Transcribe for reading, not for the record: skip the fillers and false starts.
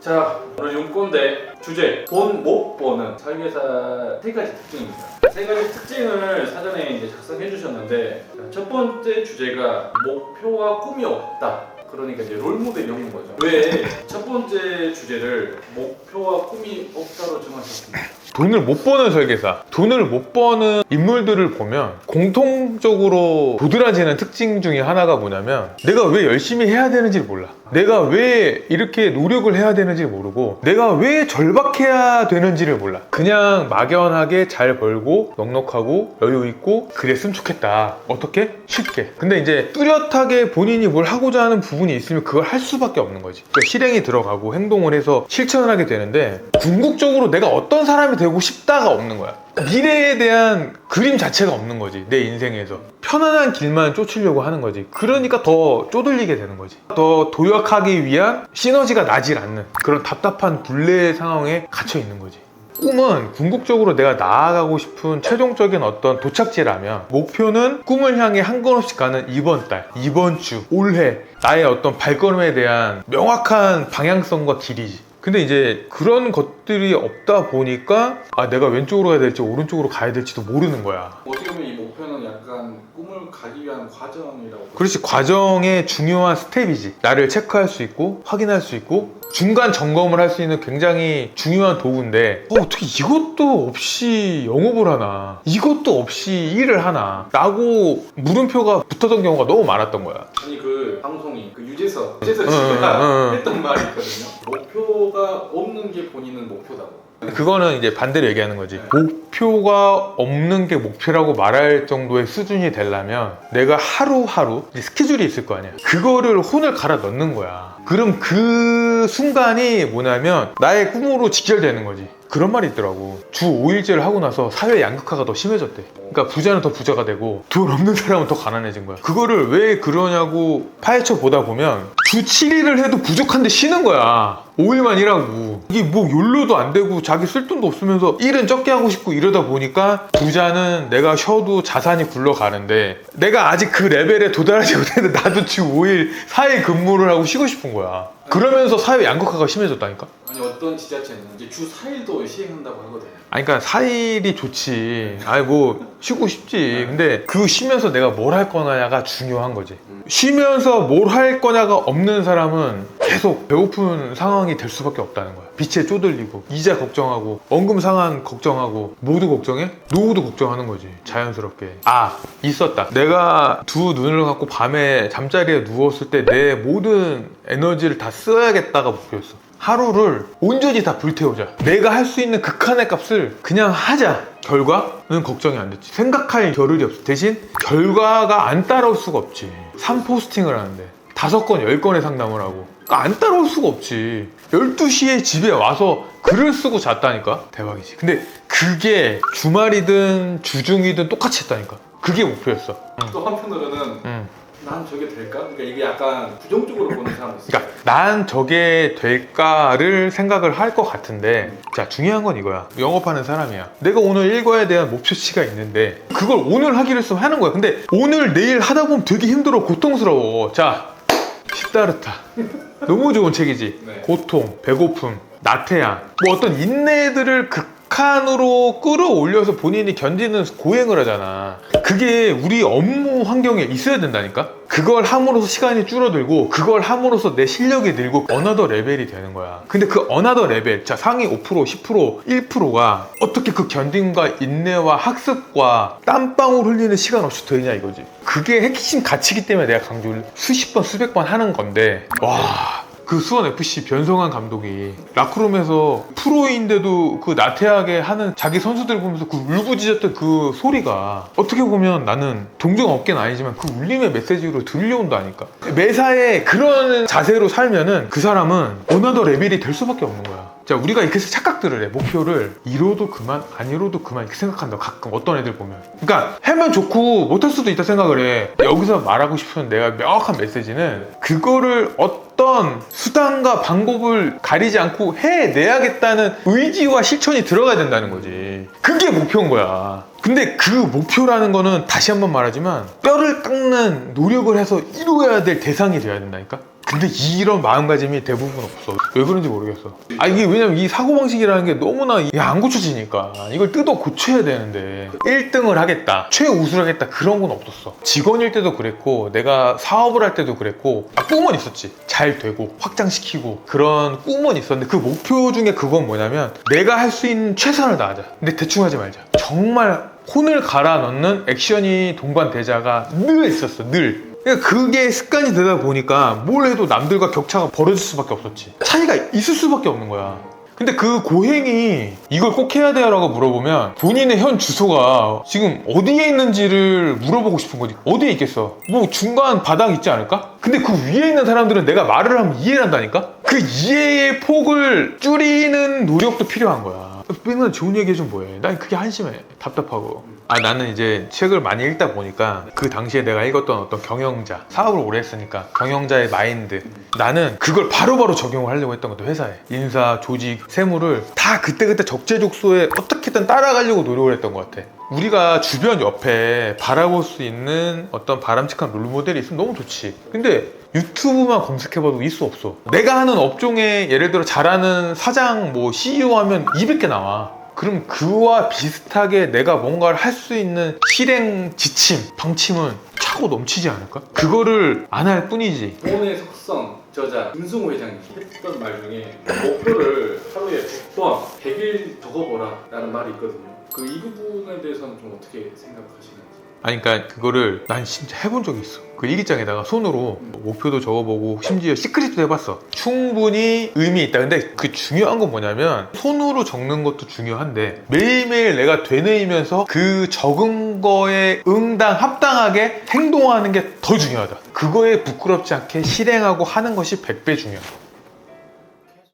자, 오늘 용건대 주제 돈 못 버는 설계사 3가지 특징입니다. 3가지 특징을 사전에 이제 작성해 주셨는데, 첫 번째 주제가 목표와 꿈이 없다. 그러니까 이제 롤모델이 없는 거죠. 왜 첫 번째 주제를 목표와 꿈이 없다로 정하셨습니까? 돈을 못 버는 설계사, 돈을 못 버는 인물들을 보면 공통적으로 도드라지는 특징 중에 하나가 뭐냐면, 내가 왜 열심히 해야 되는지 몰라. 내가 왜 이렇게 노력을 해야 되는지 모르고, 내가 왜 절박해야 되는지를 몰라. 그냥 막연하게 잘 벌고 넉넉하고 여유 있고 그랬으면 좋겠다. 어떻게? 쉽게. 근데 이제 뚜렷하게 본인이 뭘 하고자 하는 부분이 있으면 그걸 할 수밖에 없는 거지. 그러니까 실행이 들어가고 행동을 해서 실천을 하게 되는데, 궁극적으로 내가 어떤 사람이 되고 싶다가 없는 거야. 미래에 대한 그림 자체가 없는 거지. 내 인생에서 편안한 길만 쫓으려고 하는 거지. 그러니까 더 쪼들리게 되는 거지. 더 도약하기 위한 시너지가 나질 않는 그런 답답한 굴레 상황에 갇혀 있는 거지. 꿈은 궁극적으로 내가 나아가고 싶은 최종적인 어떤 도착지라면, 목표는 꿈을 향해 한 걸음씩 가는 이번 달, 이번 주, 올해 나의 어떤 발걸음에 대한 명확한 방향성과 길이지. 근데 이제 그런 것들이 없다 보니까 내가 왼쪽으로 가야 될지 오른쪽으로 가야 될지도 모르는 거야. 어떻게 보면 이 목표는 약간 꿈을 가기 위한 과정이라고. 그렇지, 과정의 중요한 스텝이지. 나를 체크할 수 있고 확인할 수 있고 중간 점검을 할 수 있는 굉장히 중요한 도구인데, 어떻게 이것도 없이 영업을 하나, 이것도 없이 일을 하나 라고 물음표가 붙었던 경우가 너무 많았던 거야. 아니, 그 방송이 그 유재석 씨가 했던 말이 있거든요. 목표가 없는 게 본인은 목표다고. 그거는 이제 반대로 얘기하는 거지. 목표가 없는 게 목표라고 말할 정도의 수준이 되려면 내가 하루하루 스케줄이 있을 거 아니야. 그거를 혼을 갈아 넣는 거야. 그럼 그 순간이 뭐냐면 나의 꿈으로 직결되는 거지. 그런 말이 있더라고. 주 5일제를 하고 나서 사회 양극화가 더 심해졌대. 그러니까 부자는 더 부자가 되고 돈 없는 사람은 더 가난해진 거야. 그거를 왜 그러냐고 파헤쳐 보다 보면 주 7일을 해도 부족한데 쉬는 거야. 5일만 일하고. 이게 뭐 욜로도 안 되고 자기 쓸 돈도 없으면서 일은 적게 하고 싶고 이러다 보니까 부자는 내가 쉬어도 자산이 굴러가는데, 내가 아직 그 레벨에 도달하지 못했는데 나도 주 5일 4일 근무를 하고 쉬고 싶은 거야. 그러면서 사회 양극화가 심해졌다니까? 아니, 어떤 지자체는 이제 주 4일도 시행한다고 하거든요. 아니, 그러니까 4일이 좋지. 아니, 뭐 쉬고 싶지. 근데 그 쉬면서 내가 뭘 할 거냐가 중요한 거지. 쉬면서 뭘 할 거냐가 없는 사람은 계속 배고픈 상황이 될 수밖에 없다는 거야. 빚에 쪼들리고 이자 걱정하고 원금 상환 걱정하고 모두 걱정해? 노후도 걱정하는 거지. 자연스럽게. 있었다. 내가 두 눈을 감고 밤에 잠자리에 누웠을 때 내 모든 에너지를 다 써야겠다가 목표였어. 하루를 온전히 다 불태우자. 내가 할 수 있는 극한의 값을 그냥 하자. 결과는 걱정이 안 됐지. 생각할 겨를이 없어. 대신 결과가 안 따라올 수가 없지. 3포스팅을 하는데 5건 10건의 상담을 하고 안 따라올 수가 없지. 12시에 집에 와서 글을 쓰고 잤다니까. 대박이지. 근데 그게 주말이든 주중이든 똑같이 했다니까. 그게 목표였어. 또 한편으로는 난 저게 될까? 그러니까 이게 약간 부정적으로 보는 사람도 있어요. 그러니까 난 저게 될까를 생각을 할 것 같은데, 자, 중요한 건 이거야. 영업하는 사람이야. 내가 오늘 일과에 대한 목표치가 있는데 그걸 오늘 하기로 했으면 하는 거야. 근데 오늘 내일 하다 보면 되게 힘들어. 고통스러워. 자, 시다르타 너무 좋은 책이지. 네. 고통, 배고픔, 나태함, 뭐 어떤 인내들을 극한으로 끌어올려서 본인이 견디는 고행을 하잖아. 그게 우리 업무 환경에 있어야 된다니까. 그걸 함으로써 시간이 줄어들고, 그걸 함으로써 내 실력이 늘고 어나더 레벨이 되는 거야. 근데 그 어나더 레벨, 자, 상위 5%, 10%, 1%가 어떻게 그 견딘과 인내와 학습과 땀방울 흘리는 시간 없이 되냐 이거지. 그게 핵심 가치이기 때문에 내가 강조를 수십 번 수백 번 하는 건데, 와, 그 수원FC 변성환 감독이 라크롬에서 프로인데도 그 나태하게 하는 자기 선수들 보면서 그 울부짖었던 그 소리가 어떻게 보면 나는 동종업계는 아니지만 그 울림의 메시지로 들려온다니까. 매사에 그런 자세로 살면은 그 사람은 어나더 레벨이 될 수밖에 없는 거야. 자, 우리가 이렇게 착각들을 해. 목표를 이뤄도 그만, 안 이뤄도 그만 이렇게 생각한다. 가끔 어떤 애들 보면. 그러니까 하면 좋고 못할 수도 있다 생각을 해. 여기서 말하고 싶은 내가 명확한 메시지는, 그거를 어떤 수단과 방법을 가리지 않고 해내야겠다는 의지와 실천이 들어가야 된다는 거지. 그게 목표인 거야. 근데 그 목표라는 거는 다시 한번 말하지만 뼈를 깎는 노력을 해서 이루어야 될 대상이 돼야 된다니까. 근데 이런 마음가짐이 대부분 없어. 왜 그런지 모르겠어. 이게 왜냐면 이 사고방식이라는 게 너무나 이게 안 고쳐지니까 이걸 뜯어 고쳐야 되는데 1등을 하겠다, 최우수를 하겠다 그런 건 없었어. 직원일 때도 그랬고 내가 사업을 할 때도 그랬고 꿈은 있었지. 잘 되고 확장시키고 그런 꿈은 있었는데 그 목표 중에 그건 뭐냐면 내가 할 수 있는 최선을 다하자. 근데 대충 하지 말자. 정말 혼을 갈아 넣는 액션이 동반되자가 늘 있었어. 늘. 그러니까 그게 습관이 되다 보니까 뭘 해도 남들과 격차가 벌어질 수밖에 없었지. 차이가 있을 수밖에 없는 거야. 근데 그 고행이 이걸 꼭 해야 돼요 라고 물어보면 본인의 현 주소가 지금 어디에 있는지를 물어보고 싶은 거지. 어디에 있겠어? 뭐 중간 바닥 있지 않을까? 근데 그 위에 있는 사람들은 내가 말을 하면 이해를 한다니까? 그 이해의 폭을 줄이는 노력도 필요한 거야. 맨날 좋은 얘기 해주면 뭐해. 난 그게 한심해. 답답하고. 나는 이제 책을 많이 읽다 보니까 그 당시에 내가 읽었던 어떤 경영자, 사업을 오래 했으니까 경영자의 마인드, 나는 그걸 바로바로 적용을 하려고 했던 것도 회사에. 인사, 조직, 세무를 다 그때그때 적재적소에 어떻게든 따라가려고 노력을 했던 것 같아. 우리가 주변 옆에 바라볼 수 있는 어떤 바람직한 롤모델이 있으면 너무 좋지. 근데 유튜브만 검색해봐도 있을 수 없어. 내가 하는 업종에 예를 들어 잘하는 사장, 뭐 CEO 하면 200개 나와. 그럼 그와 비슷하게 내가 뭔가를 할 수 있는 실행 지침, 방침은 차고 넘치지 않을까? 그거를 안 할 뿐이지. 돈의 속성 저자 김승호 회장이 했던 말 중에 목표를 하루에 100번, 100일 적어보라 라는 말이 있거든요. 이 부분에 대해서는 좀 어떻게 생각하시는지? 그러니까 그거를 난 진짜 해본 적이 있어. 그 일기장에다가 손으로 목표도 적어보고 심지어 시크릿도 해봤어. 충분히 의미 있다. 근데 그 중요한 건 뭐냐면 손으로 적는 것도 중요한데 매일매일 내가 되뇌이면서 그 적은 거에 합당하게 행동하는 게 더 중요하다. 그거에 부끄럽지 않게 실행하고 하는 것이 100배 중요하다.